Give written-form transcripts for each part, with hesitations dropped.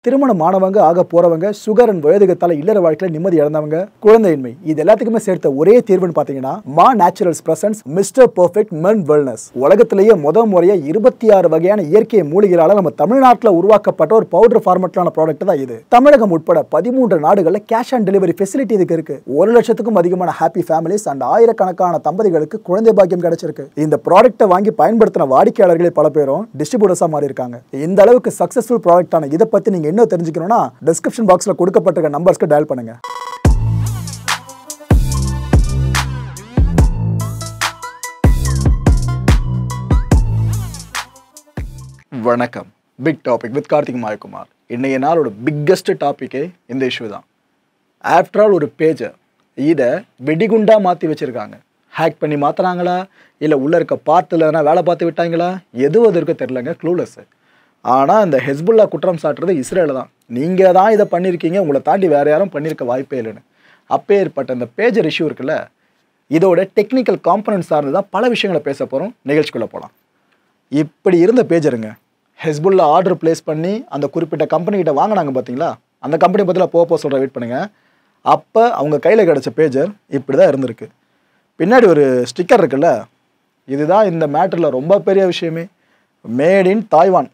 திருமணமானவங்க ஆக போறவங்க sugar and வயதுகத்தால இல்லற வாழ்க்கையில நிம்மதி இழந்தவங்க குழந்தையின்மை இது எல்லாத்துக்குமே சேர்த்த ஒரே தீர்வுன்னு பாத்தீங்கன்னா மா நேச்சுரல்ஸ் பிரசன்ஸ் மிஸ்டர் பெர்ஃபெக்ட் மென் வெல்னஸ். உலகத்திலேயே முறையா 26 வகையான இயற்கை மூலிகைகளால நம்ம தமிழ்நாட்டில் உருவாக்கப்பட்ட ஒரு பவுடர் ஃபார்மட்லான ப்ராடக்ட் தான் இது. தமிழகம் உட்பட 13 நாடுகள்ல கேஷ் ஆன் டெலிவரி ஃபெசிலிட்டி இதுக்கு இருக்கு. 1 லட்சத்துக்கும் அதிகமான ஹாப்பி ஃபேமிலிஸ் அண்ட் ஆயிரக்கணக்கான தம்பதிகளுக்கு குழந்தை பாக்கியம் கிடைச்சிருக்கு. இந்த ப்ராடக்ட்டை வாங்கி பயன்படுத்தின வாடிக்கையாளர்களே பல பேரும் டிஸ்ட்ரிபியூட்டர்ஸா மாறி இருக்காங்க. இந்த அளவுக்கு சக்சஸ்ஃபுல் ப்ராடக்டான இதை பத்தி நீங்க இன்னும் தெரிஞ்சுக்கணும்னா டிஸ்கிரிப்ஷன் பாக்ஸ்ல கொடுக்கப்பட்டிருக்க நம்பர்ஸ்க்கு டயல் பண்ணுங்க. வணக்கம். Big topic with Karthik Mayakumar. இன்னைய நாளோட பிக்கஸ்ட் டாபிக்கே இந்த இஷ்யூ தான். ஆஃப்டர் ஆல் ஒரு பேஜை இதை வெடிகுண்டா மாற்றி வச்சிருக்காங்க. ஹேக் பண்ணி மாற்றுறாங்களா இல்லை உள்ளே இருக்க பார்ட்டில் வேலை பார்த்து விட்டாங்களா எதுவும் இருக்க தெரிலங்க, க்ளூலெஸ். ஆனால் இந்த ஹெஸ்புல்லா குற்றம் சாட்டுறது இஸ்ரேல் தான். நீங்கள் தான் இதை பண்ணியிருக்கீங்க, உங்களை தாண்டி வேறு யாரும் பண்ணியிருக்க வாய்ப்பே இல்லைன்னு. அப்பேற்பட்ட இந்த பேஜர் இஷ்யூ இருக்குல்ல, இதோட டெக்னிக்கல் காம்பனன்ட் சார்ந்து தான் பல விஷயங்களை பேச போகிறோம். நிகழ்ச்சிக்குள்ளே போகலாம். இப்படி இருந்த பேஜருங்க ஹெஸ்புல்லா ஆர்டர் பிளேஸ் பண்ணி அந்த குறிப்பிட்ட கம்பெனிகிட்ட வாங்கினாங்க பார்த்தீங்களா, அந்த கம்பெனி பற்றியில் போக சொல்கிற வெயிட் பண்ணுங்கள். அப்போ அவங்க கையில் கிடச்ச பேஜர் இப்படி தான் இருந்திருக்கு. பின்னாடி ஒரு ஸ்டிக்கர் இருக்குல்ல, இதுதான் இந்த மேட்டரில் ரொம்ப பெரிய விஷயமே. Made in Taiwan.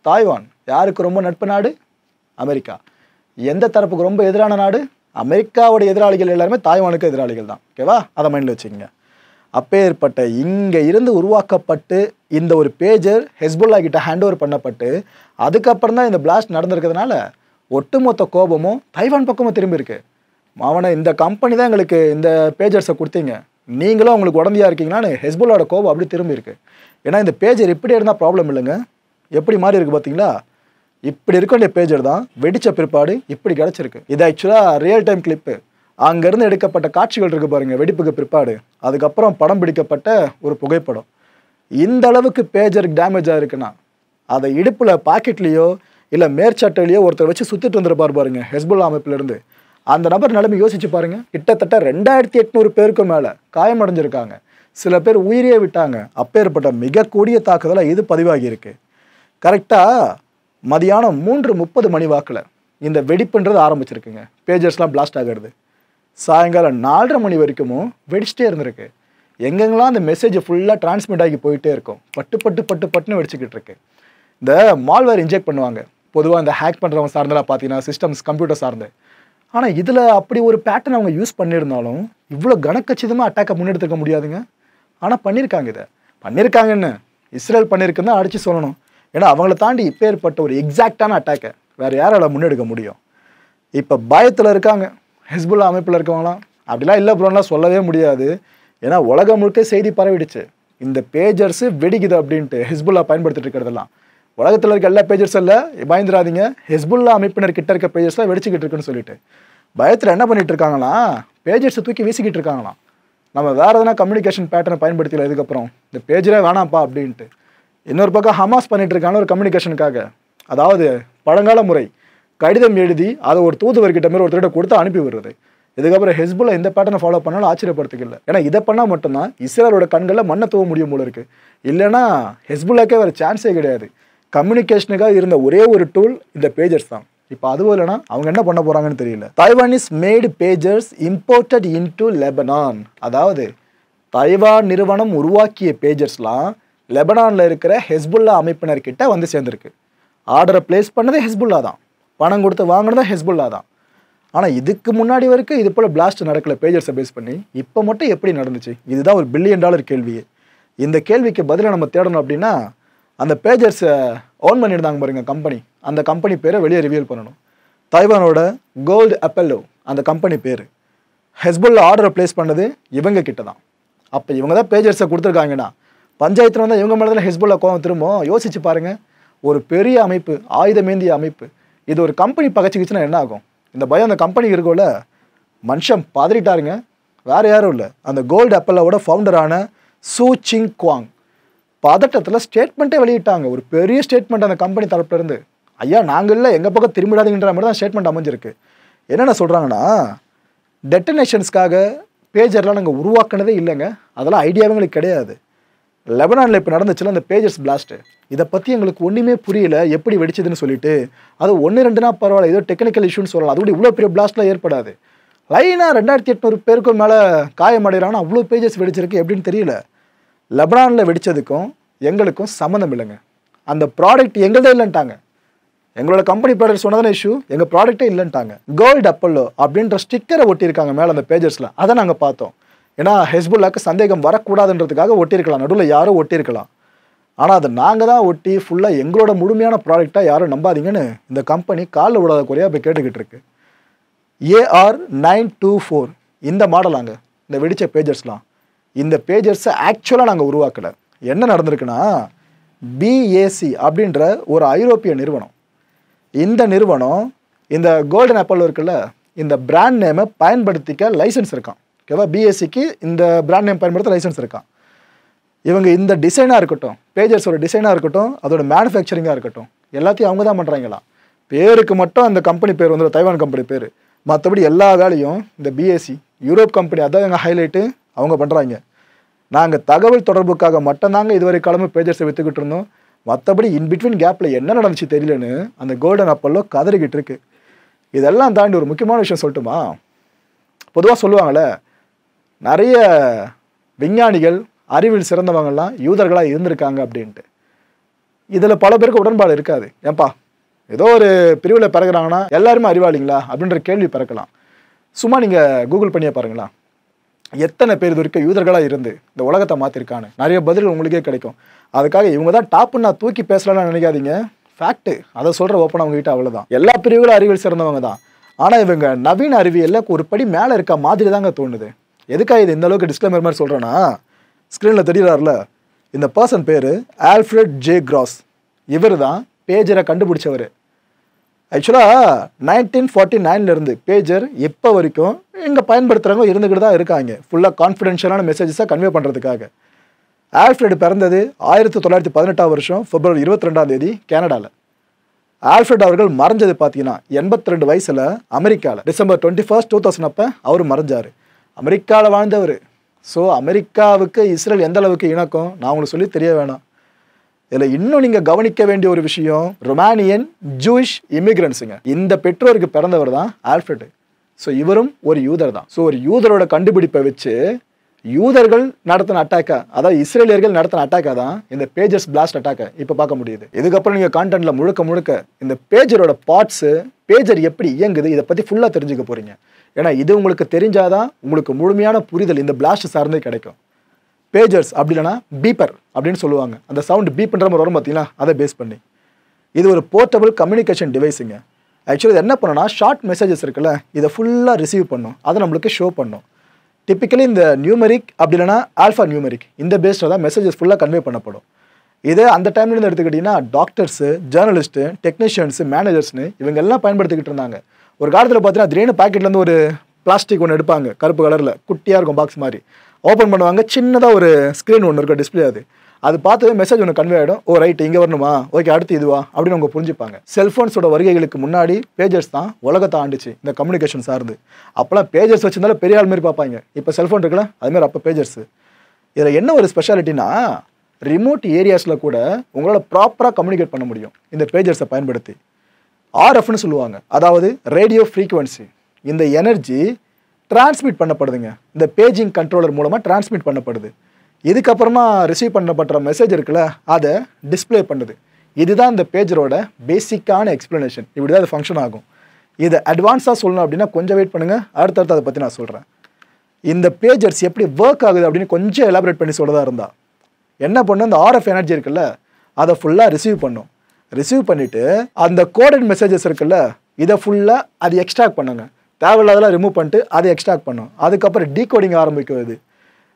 தாய்வான் யாருக்கு ரொம்ப நட்பு நாடு? அமெரிக்கா. எந்த தரப்புக்கு ரொம்ப எதிரான நாடு? அமெரிக்காவோட எதிராளிகள் எல்லாருமே தாய்வானுக்கு எதிராளிகள் தான். ஓகேவா? அதை மைண்டில் வச்சுக்கோங்க. அப்பேற்பட்ட இங்கே இருந்து உருவாக்கப்பட்டு இந்த ஒரு பேஜர் ஹெஸ்புல்லா கிட்ட ஹேண்ட் ஓவர் பண்ணப்பட்டு அதுக்கப்புறம் தான் இந்த பிளாஸ்ட் நடந்திருக்கிறதுனால ஒட்டுமொத்த கோபமும் தைவான் பக்கமும் திரும்பி இருக்கு. மாவன இந்த கம்பெனி தான் எங்களுக்கு இந்த பேஜர்ஸை கொடுத்தீங்க, நீங்களும் அவங்களுக்கு உடந்தையாக இருக்கீங்களான்னு ஹெஸ்புல்லாவோட கோபம் அப்படி திரும்பி இருக்கு. ஏன்னா இந்த பேஜர் இப்படி இருந்தால் ப்ராப்ளம் இல்லைங்க, எப்படி மாறி இருக்கு பார்த்தீங்களா? இப்படி இருக்க வேண்டிய பேஜர் தான் வெடிச்ச பிற்பாடு இப்படி கிடச்சிருக்கு. இது ஆக்சுவலாக ரியல் டைம் கிளிப்பு. அங்கேருந்து எடுக்கப்பட்ட காட்சிகள் இருக்குது பாருங்கள், வெடிப்புக்கு பிற்பாடு. அதுக்கப்புறம் படம் பிடிக்கப்பட்ட ஒரு புகைப்படம். இந்த அளவுக்கு பேஜர் டேமேஜ் ஆகிருக்குன்னா அதை இடுப்பில் பாக்கெட்லேயோ இல்லை மேற்சட்டையிலையோ ஒருத்தர் வச்சு சுற்றிட்டு வந்துருப்பார் பாருங்க ஹெஸ்புல்லா அமைப்பிலிருந்து. அந்த நபர் நிலைமை யோசிச்சு பாருங்க. கிட்டத்தட்ட 2800 பேருக்கு மேலே காயமடைஞ்சிருக்காங்க. சில பேர் உயிரியே விட்டாங்க. அப்பேற்பட்ட மிக கூடிய தாக்குதலாக இது பதிவாகி இருக்கு. கரெக்டாக மதியானம் 3:30 மணி வாக்கில் இந்த வெடிப்புன்றது ஆரம்பிச்சிருக்குங்க. பேஜர்ஸ்லாம் பிளாஸ்ட் ஆகிறது. சாயங்காலம் 4:30 மணி வரைக்கும் வெடிச்சிட்டே இருந்திருக்கு. எங்கெங்கெல்லாம் அந்த மெசேஜ் ஃபுல்லாக டிரான்ஸ்மிட் ஆகி போயிட்டே இருக்கும். பட்டுன்னு வெடிச்சுக்கிட்டு இருக்கு. இந்த மால்வேர் இன்ஜெக்ட் பண்ணுவாங்க பொதுவாக இந்த ஹேக் பண்ணுறவங்க சார்ந்தெல்லாம் பார்த்தீங்கன்னா சிஸ்டம்ஸ் கம்ப்யூட்டர் சார்ந்து. ஆனால் இதில் அப்படி ஒரு பேட்டர்ன் அவங்க யூஸ் பண்ணியிருந்தாலும் இவ்வளோ கனக்கச்சிதமாக அட்டாக்கை முன்னெடுத்துக்க முடியாதுங்க. ஆனால் பண்ணியிருக்காங்க. இதை பண்ணியிருக்காங்கன்னு இஸ்ரேல் பண்ணியிருக்குன்னு தான் அடித்து சொல்லணும். ஏன்னா அவங்கள தாண்டி இப்பேற்பட்ட ஒரு எக்ஸாக்டான அட்டாக்கை வேறு யாரால் முன்னெடுக்க முடியும்? இப்போ பயத்தில் இருக்காங்க ஹெஸ்புல்லா அமைப்பில் இருக்கவங்களாம். அப்படிலாம் இல்லை ப்ரோன்லாம் சொல்லவே முடியாது. ஏன்னா உலகம் முழுக்க செய்தி பரவிடுச்சு இந்த பேஜர்ஸு வெடிக்குது அப்படின்ட்டு ஹெஸ்புல்லா பயன்படுத்திட்டு இருக்கிறதெல்லாம். உலகத்தில் இருக்க எல்லா பேஜர்ஸ் இல்லை, பயந்துடாதீங்க, ஹெஸ்புல்லா அமைப்பினர் கிட்ட இருக்க பேஜர்ஸ்லாம் வெடிச்சுக்கிட்டு இருக்குன்னு சொல்லிட்டு பயத்தில் என்ன பண்ணிட்டு இருக்காங்களா, பேஜர்ஸை தூக்கி வீசிக்கிட்டு இருக்காங்களாம். நம்ம வேறு எதனா கம்யூனிகேஷன் பேட்டர்னை பயன்படுத்தல இதுக்கப்புறம் இந்த பேஜரே வேணாம்ப்பா அப்படின்ட்டு. இன்னொரு பக்கம் ஹமாஸ் பண்ணிட்டு இருக்காங்க ஒரு கம்யூனிகேஷனுக்காக. அதாவது பழங்கால முறை கடிதம் எழுதி அதை ஒரு தூதுவர்கிட்ட மாரி ஒருத்தர்கிட்ட கொடுத்து அனுப்பி விடுறது. இதுக்கப்புறம் ஹெஸ்புல்லா இந்த பேட்டர்னை ஃபாலோ பண்ணாலும் ஆச்சரியப்படுத்திக்கல. ஏன்னா இதை பண்ணால் மட்டும்தான் இஸ்ரேலோட கண்களில் மண்ணை தூவ முடியும் போல இருக்கு. இல்லைன்னா ஹெஸ்புல்லாக்கே வேறு சான்ஸே கிடையாது. கம்யூனிகேஷனுக்காக இருந்த ஒரே ஒரு டூல் இந்த பேஜர்ஸ் தான். இப்போ அதுவும் இல்லைன்னா அவங்க என்ன பண்ண போறாங்கன்னு தெரியல. தைவானிஸ் மேடு பேஜர்ஸ் இம்போர்ட்டட் இன்டு லெபனான். அதாவது தைவான் நிறுவனம் உருவாக்கிய பேஜர்ஸ்லாம் லெபனானில் இருக்கிற ஹெஸ்புல்லா அமைப்பினர்கிட்ட வந்து சேர்ந்துருக்கு. ஆர்டரை பிளேஸ் பண்ணதே ஹெஸ்புல்லா தான், பணம் கொடுத்து வாங்கினதே ஹெஸ்புல்லா தான். ஆனால் இதுக்கு முன்னாடி வரைக்கும் இது போல் பிளாஸ்ட் நடக்கல பேஜர்ஸை பேஸ் பண்ணி. இப்போ மட்டும் எப்படி நடந்துச்சு? இதுதான் ஒரு $1 பில்லியன் கேள்வியே. இந்த கேள்விக்கு பதிலை நம்ம தேடணும் அப்படின்னா அந்த பேஜர்ஸை ஓன் பண்ணியிருந்தாங்க பாருங்க கம்பெனி, அந்த கம்பெனி பேரை வெளியே ரிவீல் பண்ணணும். தைவானோட கோல்டு அப்பெல்லோ அந்த கம்பெனி பேர். ஹெஸ்புல்லா ஆர்டரை பிளேஸ் பண்ணது இவங்க கிட்ட தான். அப்போ இவங்க தான் பேஜர்ஸை கொடுத்துருக்காங்கன்னா பஞ்சாயத்தில் வந்தால் இவங்க மேலே தான் ஹெஸ்புல்லா கோவம் திரும்ப. யோசிச்சு பாருங்க, ஒரு பெரிய அமைப்பு, ஆயுதமேந்திய அமைப்பு, இது ஒரு கம்பெனி பகச்சிக்கிச்சுன்னா என்ன ஆகும்? இந்த பயம் அந்த கம்பெனிக்கு இருக்கோல, மனுஷன் பதறிட்டாருங்க. வேறு யாரும் இல்லை, அந்த கோல்டு அப்பெல்லோட ஃபவுண்டரான சூ சிங் குவாங் பதட்டத்தில் ஸ்டேட்மெண்ட்டே வெளியிட்டாங்க. ஒரு பெரிய ஸ்டேட்மெண்ட் அந்த கம்பெனி தரப்புலேருந்து. ஐயா நாங்கள் இல்லை, எங்கள் பக்கம் திரும்பிடாதீங்கன்ற மாதிரி தான் ஸ்டேட்மெண்ட் அமைஞ்சிருக்கு. என்னென்ன சொல்கிறாங்கன்னா, டெட்டனேஷன்ஸ்க்காக பேஜர்லாம் நாங்கள் உருவாக்குனதே இல்லைங்க, அதெல்லாம் ஐடியாவே எங்களுக்கு கிடையாது. லெபனானில் இப்போ நடந்துச்சுல அந்த பேஜர்ஸ் பிளாஸ்ட்டு, இதை பற்றி எங்களுக்கு ஒன்றுமே புரியல, எப்படி வெடிச்சதுன்னு சொல்லிட்டு, அது 1-2னா பரவாயில்ல, ஏதோ டெக்னிக்கல் இஷ்யூன்னு சொல்லலாம், அது கூட இவ்வளோ பெரிய பிளாஸ்ட்லாம் ஏற்படாது. லைனாக 2800 பேருக்கும் மேலே காயமடைகிறாங்கன்னா அவ்வளோ பேஜஸ் வெடிச்சிருக்கு, எப்படின்னு தெரியல. லெபனானில் வெடித்ததுக்கும் எங்களுக்கும் சம்மந்தம் இல்லைங்க. அந்த ப்ராடக்ட் எங்கள்தான் இல்லைன்ட்டாங்க. எங்களோட கம்பெனி ப்ராடக்ட் சொன்னதான இஷ்யூ, எங்கள் ப்ராடக்ட்டே இல்லைன்ட்டாங்க. கோல்டு அப்பல்லோ அப்படின்ற ஸ்டிக்கரை ஒட்டியிருக்காங்க மேலே அந்த பேஜர்ஸில், அதை நாங்கள் பார்த்தோம். ஏன்னா ஹெஸ்புல்லாக்கு சந்தேகம் வரக்கூடாதுன்றதுக்காக ஒட்டியிருக்கலாம், நடுவில் யாரோ ஒட்டியிருக்கலாம். ஆனால் அதை நாங்கள் தான் ஒட்டி ஃபுல்லாக எங்களோட முழுமையான ப்ராடக்டாக யாரும் நம்பாதீங்கன்னு இந்த கம்பெனி காலில் விடாத குறையாக இப்போ கேட்டுக்கிட்டு இருக்கு. AR924 இந்த மாடலாங்க இந்த வெடிச்ச பேஜர்ஸ்லாம். இந்த பேஜர்ஸை ஆக்சுவலாக நாங்கள் உருவாக்கலை. என்ன நடந்திருக்குன்னா, BAC அப்படின்ற ஒரு ஐரோப்பிய நிறுவனம், இந்த நிறுவனம் இந்த கோல்டன் அப்பல்லோ இருக்குல்ல, இந்த பிராண்ட் நேமை பயன்படுத்திக்க லைசன்ஸ் இருக்கான். ஓகேவா? BACக்கு இந்த பிராண்ட் நேம் பயன்படுத்த லைசன்ஸ் இருக்கான். இவங்க இந்த டிசைனாக இருக்கட்டும், பேஜர்ஸோட டிசைனாக இருக்கட்டும், அதோட மேனுஃபேக்சரிங்காக இருக்கட்டும், எல்லாத்தையும் அவங்க தான் பண்ணுறாங்களாம். பேருக்கு மட்டும் அந்த கம்பெனி பேர் வந்து தைவான் கம்பெனி பேர், மற்றபடி எல்லா வேலையும் இந்த BAC யூரோப் கம்பெனி, அதான் எங்கள் ஹைலைட்டு, அவங்க பண்ணுறாங்க. நாங்கள் தகவல் தொடர்புக்காக மட்டும்தாங்க இதுவரை காலமும் பேஜர்ஸை விற்றுக்கிட்டு இருந்தோம். மற்றபடி இன்பிட்வீன் கேப்பில் என்ன நடந்துச்சு தெரியலன்னு அந்த கோல்டன் அப்பல்லோ கதறிக்கிட்டு இருக்கு. இதெல்லாம் தாண்டி ஒரு முக்கியமான விஷயம் சொல்லட்டுமா? பொதுவாக சொல்லுவாங்களே, நிறைய விஞ்ஞானிகள் அறிவில் சிறந்தவங்கள்லாம் யூதர்களாக இருந்திருக்காங்க அப்படின்ட்டு. இதில் பல பேருக்கு உடன்பாடு இருக்காது. ஏன்பா ஏதோ ஒரு பிரிவில் பிறகுறாங்கன்னா எல்லாருமே அறிவாளிங்களா அப்படின்ற கேள்வி பிறக்கலாம். சும்மா நீங்கள் கூகுள் பண்ணியே பாருங்களா, எத்தனை பேர் இது வரைக்கும் யூதர்களாக இருந்து இந்த உலகத்தை மாற்றிருக்கான்னு நிறைய பதில்கள் உங்களுக்கே கிடைக்கும். அதுக்காக இவங்க தான் டாப்புன்னு நான் தூக்கி பேசலாம்னு நினைக்காதீங்க. ஃபேக்ட்டு அதை சொல்கிற ஓப்பன் அவங்ககிட்ட அவ்வளோதான். எல்லா பிரிவுகளும் அறிவியல் சிறந்தவங்க தான். ஆனால் இவங்க நவீன அறிவியலில் ஒரு படி மேலே இருக்க மாதிரி தாங்க தோணுது. எதுக்காக இது இந்த அளவுக்கு டிஸ்க்ளைமர் மாதிரி சொல்கிறேன்னா, ஸ்க்ரீனில் தெரியுறாருல, இந்த பர்சன் பேர் ஆல்ஃப்ரெட் ஜே கிராஸ். இவர் தான் பேஜரை கண்டுபிடிச்சவர். ஆக்சுவலாக 1949 பேஜர் இப்போ வரைக்கும் இங்கே பயன்படுத்துகிறவங்க இருந்துக்கிட்டு தான் இருக்காங்க, ஃபுல்லாக கான்ஃபிடென்ஷியலான மெசேஜஸாக கன்வே பண்ணுறதுக்காக. ஆல்ஃப்ரெட் பிறந்தது 1918 பிப்ரவரி 22 கனடாவில். ஆல்ஃப்ரெட் அவர்கள் மறைஞ்சது பார்த்தீங்கன்னா 82 வயசில் அமெரிக்காவில் டிசம்பர் 21, 2000 அப்போ அவர் மறைஞ்சார். அமெரிக்காவில் வாழ்ந்தவர். ஸோ அமெரிக்காவுக்கு இஸ்ரேல் எந்த அளவுக்கு இணக்கம் நான் உங்களுக்கு சொல்லி தெரிய வேணாம். இதில் இன்னும் நீங்கள் கவனிக்க வேண்டிய ஒரு விஷயம், ரொமானியன் ஜூயிஷ் இமிகிரன்ஸுங்க. இந்த பெற்றோருக்கு பிறந்தவர் தான் ஆல்ஃப்ரெட். ஸோ இவரும் ஒரு யூதர் தான். ஸோ ஒரு யூதரோட கண்டுபிடிப்பை வச்சு யூதர்கள் நடத்தின அட்டாக்கா, அதாவது இஸ்ரேலியர்கள் நடத்தின அட்டாக்கா தான் இந்த பேஜர்ஸ் பிளாஸ்ட் அட்டாக்கை இப்போ பார்க்க முடியுது. இதுக்கப்புறம் நீங்கள் கான்டென்ட்டில் முழுக்க இந்த பேஜரோட பார்ட்ஸு, பேஜர் எப்படி இயங்குது, இதை பற்றி ஃபுல்லாக தெரிஞ்சுக்க போகிறீங்க. ஏன்னா இது உங்களுக்கு தெரிஞ்சாதான் உங்களுக்கு முழுமையான புரிதல் இந்த பிளாஸ்ட் சார்ந்தே கிடைக்கும். பேஜர்ஸ் அப்படி இல்லைனா பீப்பர் அப்படின்னு சொல்லுவாங்க. அந்த சவுண்ட் பீப்ன்ற மாதிரி வரும் பார்த்தீங்களா, அதை பேஸ் பண்ணி இது ஒரு போர்ட்டபிள் கம்யூனிகேஷன் டிவைஸுங்க. ஆக்சுவலி இது என்ன பண்ணோன்னா, ஷார்ட் மெசேஜஸ் இருக்குல்ல, இதை ஃபுல்லாக ரிசீவ் பண்ணும், அதை நம்மளுக்கு ஷோ பண்ணும். டிப்பிக்கலி இந்த நியூமெரிக் அப்படி இல்லைனா ஆல்ஃபா நியூமெரிக் இந்த பேஸில் தான் மெசேஜஸ் ஃபுல்லாக கன்வே பண்ணப்படும். இது அந்த டைம்லேருந்து எடுத்துக்கிட்டிங்கன்னா டாக்டர்ஸு, ஜேர்னலிஸ்ட்டு, டெக்னீஷியன்ஸு, மேனேஜர்ஸ்னு இவங்க எல்லாம் பயன்படுத்திக்கிட்டு இருந்தாங்க. ஒரு காலத்தில் பார்த்தீங்கன்னா திடீர்னு பாக்கெட்லேருந்து ஒரு பிளாஸ்டிக் ஒன்று எடுப்பாங்க, கருப்பு கலரில் குட்டியாக இருக்கும் பாக்ஸ் மாதிரி, ஓப்பன் பண்ணுவாங்க, சின்னதாக ஒரு ஸ்க்ரீன் ஒன்று இருக்கும், டிஸ்பிளே. அது பார்த்து மெசேஜ் ஒன்று கன்வே ஆகிடும். ஓ ரைட், இங்கே வரணுமா, ஓகே அடுத்து இதுவா அப்படின்னு அவங்க புரிஞ்சுப்பாங்க. செல்ஃபோன்ஸோட வருகைகளுக்கு முன்னாடி பேஜர்ஸ் தான் உலகத்தை ஆண்டுச்சு இந்த கம்யூனிகேஷன் சார்ந்து. அப்போலாம் பேஜர்ஸ் வச்சிருந்தாலும் பெரிய ஆள் மாரி பார்ப்பாங்க. இப்போ செல்ஃபோன் இருக்குல்ல, அதுமாதிரி அப்போ பேஜர்ஸ். இதில் என்ன ஒரு ஸ்பெஷாலிட்டினா, ரிமோட் ஏரியாஸில் கூட உங்களால் ப்ராப்பராக கம்யூனிகேட் பண்ண முடியும் இந்த பேஜர்ஸை பயன்படுத்தி. RFன்னு சொல்லுவாங்க, அதாவது ரேடியோ ஃப்ரீக்குவன்சி. இந்த எனர்ஜி டிரான்ஸ்மிட் பண்ணப்படுதுங்க, இந்த பேஜிங் கண்ட்ரோலர் மூலமாக டிரான்ஸ்மிட் பண்ணப்படுது. இதுக்கப்புறமா ரிசீவ் பண்ணப்படுற மெசேஜ் இருக்குல்ல, அதை டிஸ்பிளே பண்ணுது. இதுதான் இந்த பேஜரோட பேசிக்கான எக்ஸ்ப்ளனேஷன். இப்படி தான் அது ஃபங்க்ஷன் ஆகும். இதை அட்வான்ஸாக சொல்லணும் அப்படின்னா கொஞ்சம் வெயிட் பண்ணுங்கள், அடுத்தடுத்து அதை பற்றி நான் சொல்கிறேன். இந்த பேஜர்ஸ் எப்படி ஒர்க் ஆகுது அப்படின்னு கொஞ்சம் எலாபரேட் பண்ணி சொல்லதா இருந்தால், என்ன பண்ணும், இந்த RF எனர்ஜி இருக்குல்ல, அதை ஃபுல்லாக ரிசீவ் பண்ணும். ரிசீவ் பண்ணிவிட்டு அந்த கோடட் மெசேஜஸ் இருக்குல்ல, இதை ஃபுல்லாக அது எக்ஸ்ட்ராக்ட் பண்ணுங்க, தேவையில்லாதெல்லாம் ரிமூவ் பண்ணிட்டு அதை எக்ஸ்ட்ராக்ட் பண்ணும். அதுக்கப்புறம் டீகோடிங் ஆரம்பிக்குது.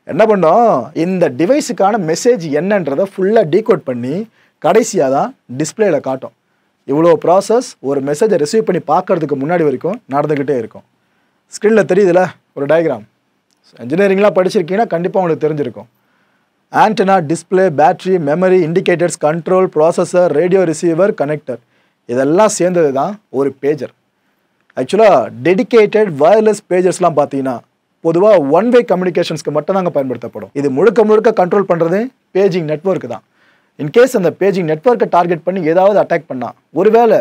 என்ன பண்ணோம், இந்த டிவைஸுக்கான மெசேஜ் என்னன்றதை ஃபுல்லாக டீகோட் பண்ணி கடைசியாக தான் டிஸ்பிளேல காட்டும். இவ்வளோ ப்ராசஸ் ஒரு மெசேஜை ரிசீவ் பண்ணி பார்க்கறதுக்கு முன்னாடி வரைக்கும் நடந்துக்கிட்டே இருக்கும். ஸ்க்ரீனில் தெரியுதுல ஒரு டயக்ராம். இன்ஜினியரிங்லாம் படிச்சிருக்கீங்கன்னா கண்டிப்பாக உங்களுக்கு தெரிஞ்சிருக்கும். Antenna, display, battery, memory, indicators, control, processor, radio receiver, connector, இதெல்லாம் சேர்ந்தது தான் ஒரு பேஜர். ஆக்சுவலாக டெடிக்கேட்டட் வயர்லெஸ் பேஜர்ஸ்லாம் பார்த்தீங்கன்னா பொதுவாக ஒன் வே கம்யூனிகேஷன்ஸ்க்கு மட்டும் தாங்க பயன்படுத்தப்படும். இது முழுக்க முழுக்க கண்ட்ரோல் பண்ணுறது பேஜிங் நெட்வொர்க் தான். இன்கேஸ் அந்த பேஜிங் நெட்வொர்க்கை டார்கெட் பண்ணி ஏதாவது அட்டாக் பண்ணால், ஒருவேளை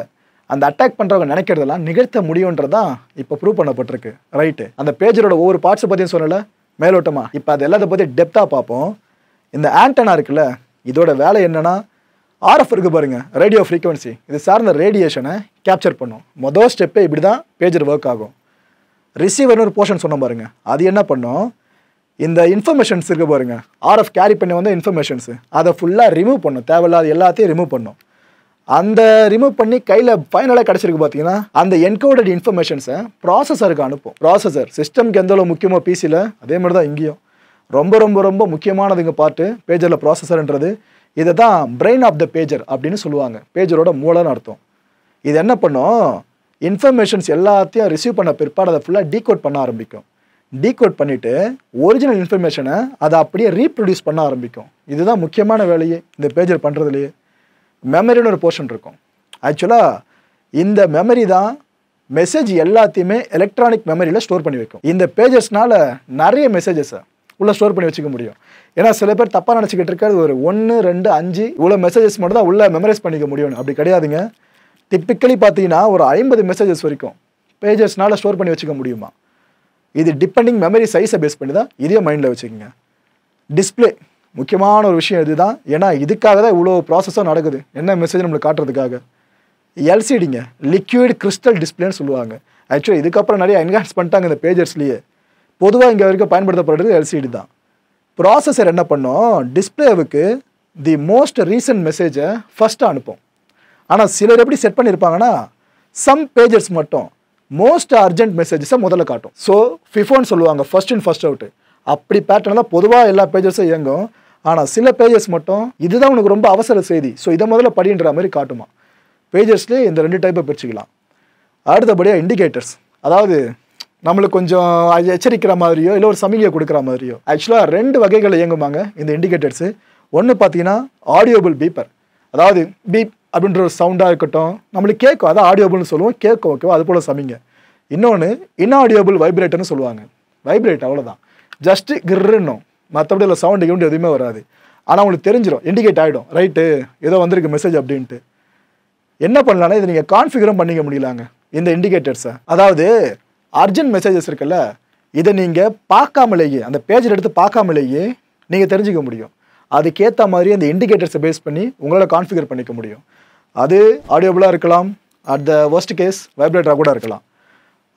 அந்த அட்டாக் பண்ணுறவங்க நினைக்கிறதெல்லாம் நிகழ்த்த முடியுன்றதான் இப்போ ப்ரூவ் பண்ணப்பட்டிருக்கு. ரைட்டு, அந்த பேஜரோட ஒவ்வொரு பார்ட்ஸை பற்றியும் சொன்னல மேலோட்டமா. இப்போ அது எல்லாத்தை பற்றி டெப்த்தாக பார்ப்போம். இந்த ஆண்டனா இருக்குல்ல, இதோட வேலை என்னன்னா, ஆர்எஃப் இருக்கு பாருங்க, ரேடியோ ஃப்ரீக்வன்சி, இது சார்ந்த ரேடியேஷனை கேப்சர் பண்ணும். மொதல் ஸ்டெப்பே இப்படி தான் பேஜர் ஒர்க் ஆகும். ரிசீவர்னு ஒரு போர்ஷன் சொன்ன பாருங்க, அது என்ன பண்ணும், இந்த இன்ஃபர்மேஷன்ஸ் இருக்கு பாருங்க, ஆர்எஃப் கேரி பண்ணி வந்த இன்ஃபர்மேஷன்ஸ், அதை ஃபுல்லாக ரிமூவ் பண்ணும். தேவையில்லாத எல்லாத்தையும் ரிமூவ் பண்ணும். அந்த ரிமூவ் பண்ணி கையில் ஃபைனலாக கிடச்சிருக்கு பார்த்தீங்கன்னா, அந்த என்கோடட் இன்ஃபர்மேஷன்ஸை ப்ராசஸருக்கு அனுப்பும். ப்ராசஸர் சிஸ்டம்க்கு எந்த அளவு முக்கியமோ பிசியில், அதே மாதிரி தான் இங்கேயும் ரொம்ப ரொம்ப ரொம்ப முக்கியமானதுங்க பார்ட்டு பேஜரில் ப்ராசஸர்ன்றது. இதை தான் பிரெயின் ஆஃப் த பேஜர் அப்படின்னு சொல்லுவாங்க. பேஜரோட மூளைன்னு அர்த்தம். இது என்ன பண்ணும், இன்ஃபர்மேஷன்ஸ் எல்லாத்தையும் ரிசீவ் பண்ண பிற்பாடு அதை ஃபுல்லாக டீகோட் பண்ண ஆரம்பிக்கும். டீகோட் பண்ணிவிட்டு ஒரிஜினல் இன்ஃபர்மேஷனை அதை அப்படியே ரீப்ரொடியூஸ் பண்ண ஆரம்பிக்கும். இதுதான் முக்கியமான வேலையே இந்த பேஜர் பண்ணுறதுலையே. மெமரின்னு ஒரு போர்ஷன் இருக்கும். ஆக்சுவலாக இந்த மெமரி தான் மெசேஜ் எல்லாத்தையுமே எலக்ட்ரானிக் மெமரியில் ஸ்டோர் பண்ணி வைக்கும். இந்த பேஜஸ்னால நிறைய மெசேஜஸை உள்ளே ஸ்டோர் பண்ணி வச்சுக்க முடியும். ஏன்னா சில பேர் தப்பாக நினச்சிக்கிட்டு இருக்காது, ஒரு 1, 2, 5 இவ்வளோ மெசேஜஸ் மட்டும் தான் உள்ளே மெமரைஸ் பண்ணிக்க முடியும். அப்படி கிடையாதுங்க. டிப்பிக்கலி பார்த்தீங்கன்னா ஒரு 50 மெசேஜஸ் வரைக்கும் பேஜஸ்னால ஸ்டோர் பண்ணி வச்சுக்க முடியுமா. இது டிபெண்டிங் மெமரி சைஸை பேஸ் பண்ணி தான் இதையும் மைண்டில் வச்சுக்கோங்க. டிஸ்பிளே முக்கியமான ஒரு விஷயம் இதுதான். ஏன்னா இதுக்காக தான் இவ்வளோ ப்ராசஸும் நடக்குது, என்ன மெசேஜ் நம்மளுக்கு காட்டுறதுக்காக. எல்சிடிங்க, லிக்விட் கிறிஸ்டல் டிஸ்பிளேன்னு சொல்லுவாங்க. ஆக்சுவலி இதுக்கப்புறம் நிறைய என்ஹான்ஸ் பண்ணிட்டாங்க இந்த பேஜர்ஸ்லேயே. பொதுவாக இங்கே வரைக்கும் பயன்படுத்தப்படுறது எல்சிடி தான். ப்ராசஸர் என்ன பண்ணும், டிஸ்பிளேவுக்கு தி மோஸ்ட் ரீசன்ட் மெசேஜை ஃபஸ்ட்டு அனுப்பும். ஆனால் சிலர் எப்படி செட் பண்ணியிருப்பாங்கன்னா, சம் பேஜர்ஸ் மட்டும் மோஸ்ட் அர்ஜென்ட் மெசேஜஸை முதல்ல காட்டும். ஸோ ஃபிஃபோன்னு சொல்லுவாங்க, ஃபர்ஸ்ட் இன் ஃபர்ஸ்ட் அவுட்டு. அப்படி பேட்டர்ன் தான் பொதுவாக எல்லா பேஜஸும் இயங்கும். ஆனால் சில பேஜஸ் மட்டும் இதுதான் உனக்கு ரொம்ப அவசர செய்தி, ஸோ இதை முதல்ல படின்ற மாதிரி காட்டுமா. பேஜஸ்லேயே இந்த 2 டைப்பை பிரிச்சுக்கலாம். அடுத்தபடியாக இண்டிகேட்டர்ஸ், அதாவது நம்மளுக்கு கொஞ்சம் எச்சரிக்கிற மாதிரியோ இல்லை ஒரு சமிகையை கொடுக்குற மாதிரியோ. ஆக்சுவலாக 2 வகைகள் இயங்குமாங்க இந்த இண்டிகேட்டர்ஸு. ஒன்று பார்த்தீங்கன்னா ஆடியோபிள் பீப்பர், அதாவது பீப் அப்படின்ற ஒரு சவுண்டாக இருக்கட்டும், நம்மளுக்கு கேட்கும், அதான் ஆடியோபிள்னு சொல்லுவோம், கேட்கும், ஓகேவா, அது போல் சமிங்க. இன்னொன்று இன்ஆடியோபிள் வைப்ரேட்டர்னு சொல்லுவாங்க. வைப்ரேட் அவ்வளோதான், ஜஸ்ட்டு கிர்ன்னும், மற்றபடி இல்லை சவுண்டு கிவுண்டு எதுவுமே வராது. ஆனால் உங்களுக்கு தெரிஞ்சிடும், இண்டிகேட் ஆகிடும், ரைட்டு ஏதோ வந்திருக்கு மெசேஜ் அப்படின்ட்டு. என்ன பண்ணலான்னா, இதை நீங்கள் கான்ஃபிகரும் பண்ணிக்க முடியலாங்க இந்த இண்டிகேட்டர்ஸை. அதாவது அர்ஜென்ட் மெசேஜஸ் இருக்குல்ல, இதை நீங்கள் பார்க்காமலேயே, அந்த பேஜில் எடுத்து பார்க்காமலேயே நீங்கள் தெரிஞ்சிக்க முடியும். அதுக்கேற்ற மாதிரி அந்த இண்டிகேட்டர்ஸை பேஸ் பண்ணி உங்களால் கான்ஃபிகர் பண்ணிக்க முடியும். அது ஆடியோபிளாக இருக்கலாம், அட் த வர்ஸ்ட் கேஸ் வைப்ரேட்டராக கூட இருக்கலாம்.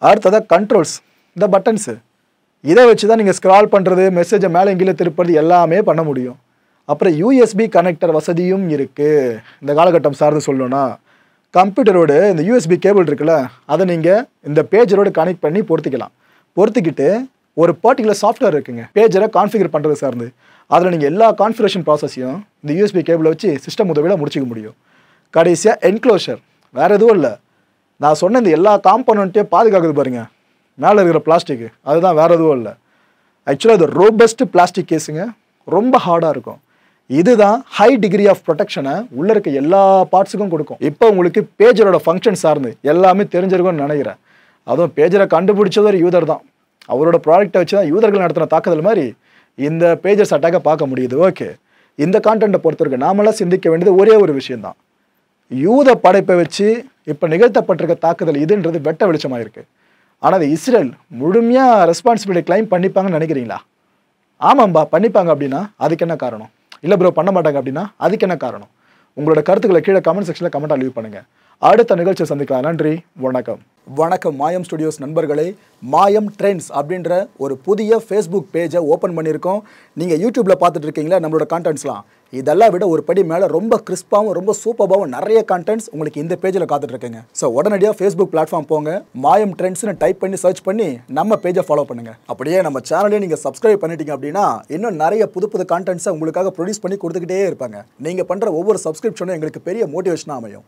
அடுத்ததாக கண்ட்ரோல்ஸ், இந்த பட்டன்ஸு, இதை வச்சு தான் நீங்கள் ஸ்க்ரால் பண்ணுறது, மெசேஜை மேலே கீழே திருப்புறது எல்லாமே பண்ண முடியும். அப்புறம் யூஎஸ்பி கனெக்டர் வசதியும் இருக்குது. இந்த காலகட்டம் சார்ந்து சொல்லணும்னா, கம்ப்யூட்டரோடு இந்த யூஎஸ்பி கேபிள் இருக்குல்ல, அதை நீங்கள் இந்த பேஜரோடு கனெக்ட் பண்ணி பொருத்திக்கலாம். பொருத்திக்கிட்டு ஒரு பர்டிகுலர் சாஃப்ட்வேர் இருக்குங்க பேஜரை கான்ஃபிகர் பண்ணுறது சார்ந்து, அதில் நீங்கள் எல்லா கான்ஃபிகரேஷன் ப்ராசஸையும் இந்த யூஎஸ்பி கேபிளை வச்சு சிஸ்டம் உதவியில் முடிச்சிக்க முடியும். கடைசியாக என்க்ளோஷர், வேறு எதுவும் இல்லை, நான் சொன்ன இந்த எல்லா காம்பனண்ட்டையும் பாதுகாக்குது பாருங்கள் மேலே இருக்கிற பிளாஸ்டிக்கு, அதுதான், வேறு எதுவும் இல்லை. ஆக்சுவலாக இது ரோபஸ்ட் பிளாஸ்டிக் கேஸுங்க, ரொம்ப ஹார்டாக இருக்கும். இதுதான் ஹை டிகிரி ஆஃப் ப்ரொடெக்ஷனை உள்ளே இருக்க எல்லா பார்ட்ஸுக்கும் கொடுக்கும். இப்போ உங்களுக்கு பேஜரோட ஃபங்க்ஷன் சார்ந்து எல்லாமே தெரிஞ்சிருக்கும்னு நினைக்கிறேன். அதுவும் பேஜரை கண்டுபிடிச்சது ஒரு யூதர் தான், அவரோட ப்ராடக்டை வச்சு தான் யூதர்கள் நடத்தின தாக்குதல் மாதிரி இந்த பேஜர்ஸ் அட்டாக்கை பார்க்க முடியுது. ஓகே, இந்த கான்டென்ட்டை பொறுத்தவரைக்கும் நாமெல்லாம் சிந்திக்க வேண்டியது ஒரே ஒரு விஷயந்தான், யூத படைப்பை வச்சு இப்போ நிகழ்த்தப்பட்டிருக்க தாக்குதல் இதுன்றது வெட்ட வெளிச்சமாக இருக்குது. ஆனால் அது இஸ்ரேல் முழுமையாக ரெஸ்பான்சிபிலிட்டி கிளைம் பண்ணிப்பாங்கன்னு நினைக்கிறீங்களா? ஆமாம்பா பண்ணிப்பாங்க அப்படின்னா அதுக்கு என்ன காரணம்? இல்லை ப்ரோ பண்ண மாட்டாங்க அப்படின்னா அதுக்கு என்ன காரணம்? உங்களோட கருத்துக்களை கீழே கமெண்ட் செக்ஷனில் கமெண்ட்டாக லீவ் பண்ணுங்கள். அடுத்த நிகழ்ச்சியை சந்திக்கலாம். நன்றி, வணக்கம். வணக்கம் மாயம் ஸ்டுடியோஸ் நண்பர்களே. மாயம் ட்ரெண்ட்ஸ் அப்படின்ற ஒரு புதிய ஃபேஸ்புக் பேஜை ஓப்பன் பண்ணியிருக்கோம். நீங்கள் யூடியூப்பில் பார்த்துட்டு இருக்கீங்களா நம்மளோட கான்டென்ட்ஸ்லாம், இதெல்லாம் விட ஒரு படி மேலே ரொம்ப கிறிஸ்பாகவும் ரொம்ப சூப்பராகவும் நிறைய கான்டென்ட்ஸ் உங்களுக்கு இந்த பேஜில் காத்துட்ருக்குங்க. ஸோ உடனடியாக ஃபேஸ்புக் பிளாட்ஃபார்ம் போங்க, மாயம் ட்ரெண்ட்ஸ்னு டைப் பண்ணி சர்ச் பண்ணி நம்ம பேஜை ஃபாலோ பண்ணுங்கள். அப்படியே நம்ம சேனலையும் நீங்கள் சப்ஸ்கிரைப் பண்ணிட்டீங்க அப்படின்னா இன்னும் நிறைய புது புது கான்டென்ட்ஸை உங்களுக்காக ப்ரொடியூஸ் பண்ணி கொடுத்துக்கிட்டே இருப்பாங்க. நீங்கள் பண்ணுற ஒவ்வொரு சப்ஸ்கிரிப்ஷனும் எங்களுக்கு பெரிய மோட்டிவேஷனாக அமையும்.